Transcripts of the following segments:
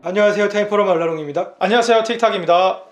안녕하세요, 타임포럼 알라롱입니다. 안녕하세요, 틱탁입니다.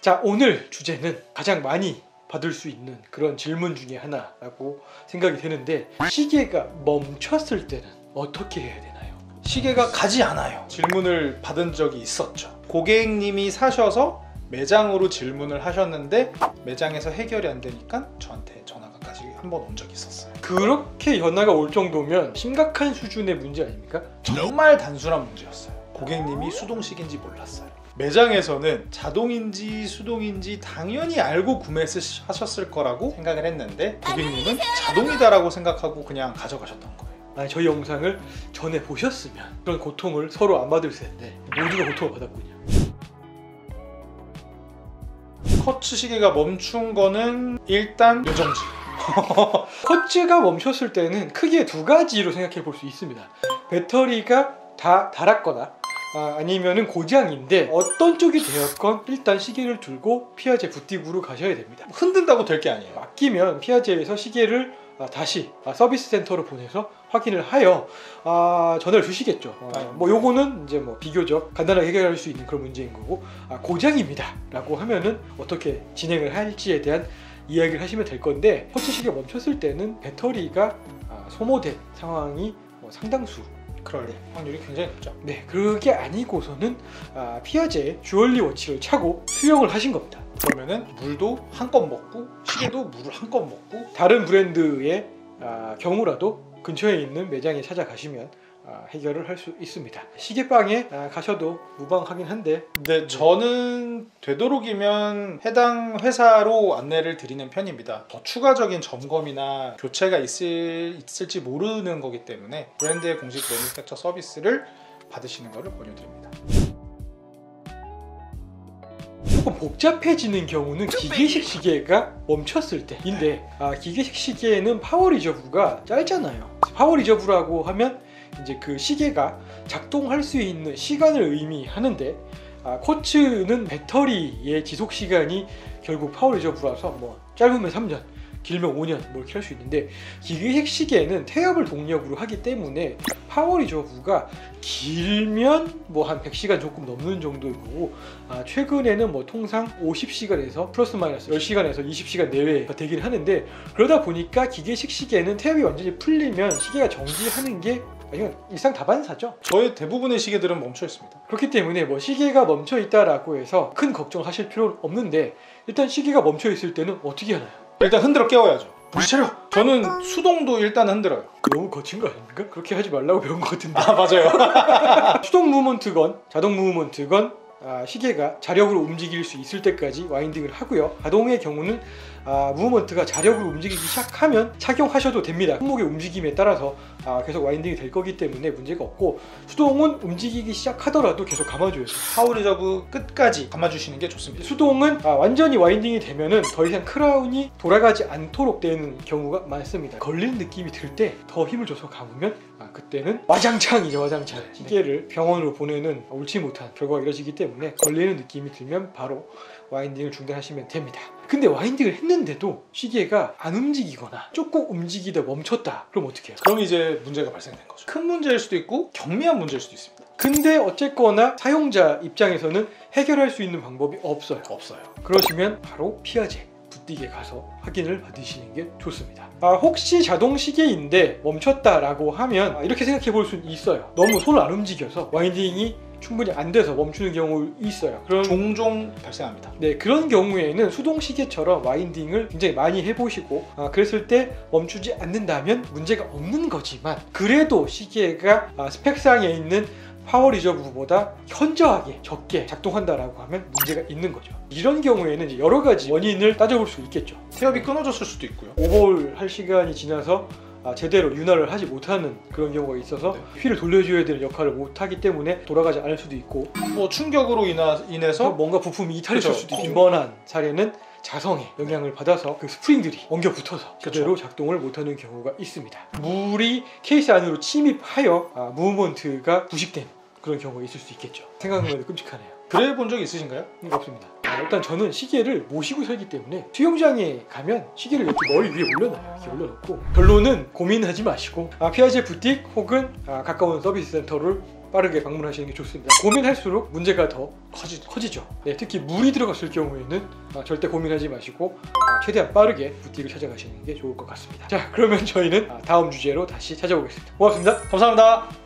자, 오늘 주제는 가장 많이 받을 수 있는 그런 질문 중에 하나라고 생각이 되는데, 시계가 멈췄을 때는 어떻게 해야 되나요? 시계가 가지 않아요. 질문을 받은 적이 있었죠. 고객님이 사셔서 매장으로 질문을 하셨는데 매장에서 해결이 안 되니까 저한테 전화가까지 한 번 온 적이 있었어요. 그렇게 전화가 올 정도면 심각한 수준의 문제 아닙니까? 정말 단순한 문제였어요. 고객님이 수동식인지 몰랐어요. 매장에서는 자동인지 수동인지 당연히 알고 구매하셨을 거라고 생각을 했는데 고객님은 자동이다라고 생각하고 그냥 가져가셨던 거예요. 저희 영상을 전에 보셨으면 그런 고통을 서로 안 받을 텐데 모두가 고통을 받았군요. 쿼츠 시계가 멈춘 거는 일단 요정지. 쿼츠가 멈췄을 때는 크게 두 가지로 생각해 볼 수 있습니다. 배터리가 다 닳았거나 아니면은 고장인데, 어떤 쪽이 되었건 일단 시계를 들고 피아제 부티크로 가셔야 됩니다. 흔든다고 될 게 아니에요. 맡기면 피아제에서 시계를 다시 서비스 센터로 보내서 확인을 하여 전화를 주시겠죠. 뭐 요거는 이제 뭐 비교적 간단하게 해결할 수 있는 그런 문제인 거고, 고장입니다 라고 하면은 어떻게 진행을 할지에 대한 이야기를 하시면 될 건데, 쿼츠 시계가 멈췄을 때는 배터리가 소모된 상황이 상당수 그럴 확률이 굉장히 높죠. 네, 그게 아니고서는 피아제 주얼리 워치를 차고 수령을 하신 겁니다. 그러면은 물도 한껏 먹고 시계도 물을 한껏 먹고, 다른 브랜드의 경우라도 근처에 있는 매장에 찾아가시면 해결을 할 수 있습니다. 시계방에 가셔도 무방하긴 한데, 근데 저는 되도록이면 해당 회사로 안내를 드리는 편입니다. 더 추가적인 점검이나 교체가 있을지 모르는 거기 때문에 브랜드의 공식 매니팩처 서비스를 받으시는 것을 권유드립니다. 조금 복잡해지는 경우는 기계식 시계가 멈췄을 때인데, 기계식 시계에는 파워 리저브가 짧잖아요. 파워 리저브라고 하면 이제 그 시계가 작동할 수 있는 시간을 의미하는데, 쿼츠는 배터리의 지속 시간이 결국 파워 리저브라서 뭐 짧으면 3년, 길면 5년 뭐 이렇게 할 수 있는데, 기계식 시계는 태엽을 동력으로 하기 때문에 파워 리저브가 길면 뭐 한 100시간 조금 넘는 정도인 거고, 최근에는 뭐 통상 50시간에서 플러스 마이너스 10시간에서 20시간 내외가 되긴 하는데, 그러다 보니까 기계식 시계는 태엽이 완전히 풀리면 시계가 정지하는 게 이건 일상다반사죠. 저의 대부분의 시계들은 멈춰 있습니다. 그렇기 때문에 뭐 시계가 멈춰 있다라고 해서 큰 걱정하실 필요는 없는데, 일단 시계가 멈춰 있을 때는 어떻게 하나요? 일단 흔들어 깨워야죠. 정신 차려! 저는 수동도 일단 흔들어요. 너무 거친 거 아닙니까? 그렇게 하지 말라고 배운 것 같은데. 맞아요. 수동 무브먼트건 자동 무브먼트건 시계가 자력으로 움직일 수 있을 때까지 와인딩을 하고요. 자동의 경우는 무브먼트가 자력으로 움직이기 시작하면 착용하셔도 됩니다. 손목의 움직임에 따라서 계속 와인딩이 될 거기 때문에 문제가 없고, 수동은 움직이기 시작하더라도 계속 감아줘야 돼요. 파워 리저브 끝까지 감아주시는 게 좋습니다. 수동은 완전히 와인딩이 되면은 더 이상 크라운이 돌아가지 않도록 되는 경우가 많습니다. 걸리는 느낌이 들 때 더 힘을 줘서 감으면 그때는 와장창이죠, 와장창. 시계를 병원으로 보내는 옳지 못한 결과가 이루어지기 때문에 걸리는 느낌이 들면 바로 와인딩을 중단하시면 됩니다. 근데 와인딩을 했는데도 시계가 안 움직이거나 조금 움직이다 멈췄다, 그럼 어떻게 해요? 그럼 이제 문제가 발생된 거죠. 큰 문제일 수도 있고 경미한 문제일 수도 있습니다. 근데 어쨌거나 사용자 입장에서는 해결할 수 있는 방법이 없어요. 그러시면 바로 피아제 부티크에 가서 확인을 받으시는 게 좋습니다. 혹시 자동 시계인데 멈췄다라고 하면 이렇게 생각해 볼 수 있어요. 너무 손을 안 움직여서 와인딩이 충분히 안 돼서 멈추는 경우 있어요. 종종 발생합니다. 네, 그런 경우에는 수동 시계처럼 와인딩을 굉장히 많이 해보시고 그랬을 때 멈추지 않는다면 문제가 없는 거지만, 그래도 시계가 스펙상에 있는 파워 리저브보다 현저하게 적게 작동한다라고 하면 문제가 있는 거죠. 이런 경우에는 이제 여러 가지 원인을 따져볼 수 있겠죠. 태엽이 끊어졌을 수도 있고요. 오버홀 할 시간이 지나서 제대로 윤활을 하지 못하는 그런 경우가 있어서 휠을 돌려줘야 되는 역할을 못하기 때문에 돌아가지 않을 수도 있고, 뭐 충격으로 인해서 뭔가 부품이 이탈했을 수도 있고, 빈번한 사례는 자성에 영향을 받아서 그 스프링들이 엉겨 붙어서 제대로 작동을 못하는 경우가 있습니다. 물이 케이스 안으로 침입하여 무브먼트가 부식된 그런 경우가 있을 수 있겠죠. 생각만 해도 끔찍하네요. 그래 본 적 있으신가요? 없습니다. 일단 저는 시계를 모시고 살기 때문에 수영장에 가면 시계를 이렇게 머리 위에 올려놔요. 이렇게 올려놓고, 결론은 고민하지 마시고 피아제 부티크 혹은 가까운 서비스 센터를 빠르게 방문하시는 게 좋습니다. 고민할수록 문제가 더 커지죠. 네, 특히 물이 들어갔을 경우에는 절대 고민하지 마시고 최대한 빠르게 부티를 찾아가시는 게 좋을 것 같습니다. 자, 그러면 저희는 다음 주제로 다시 찾아오겠습니다. 고맙습니다. 감사합니다.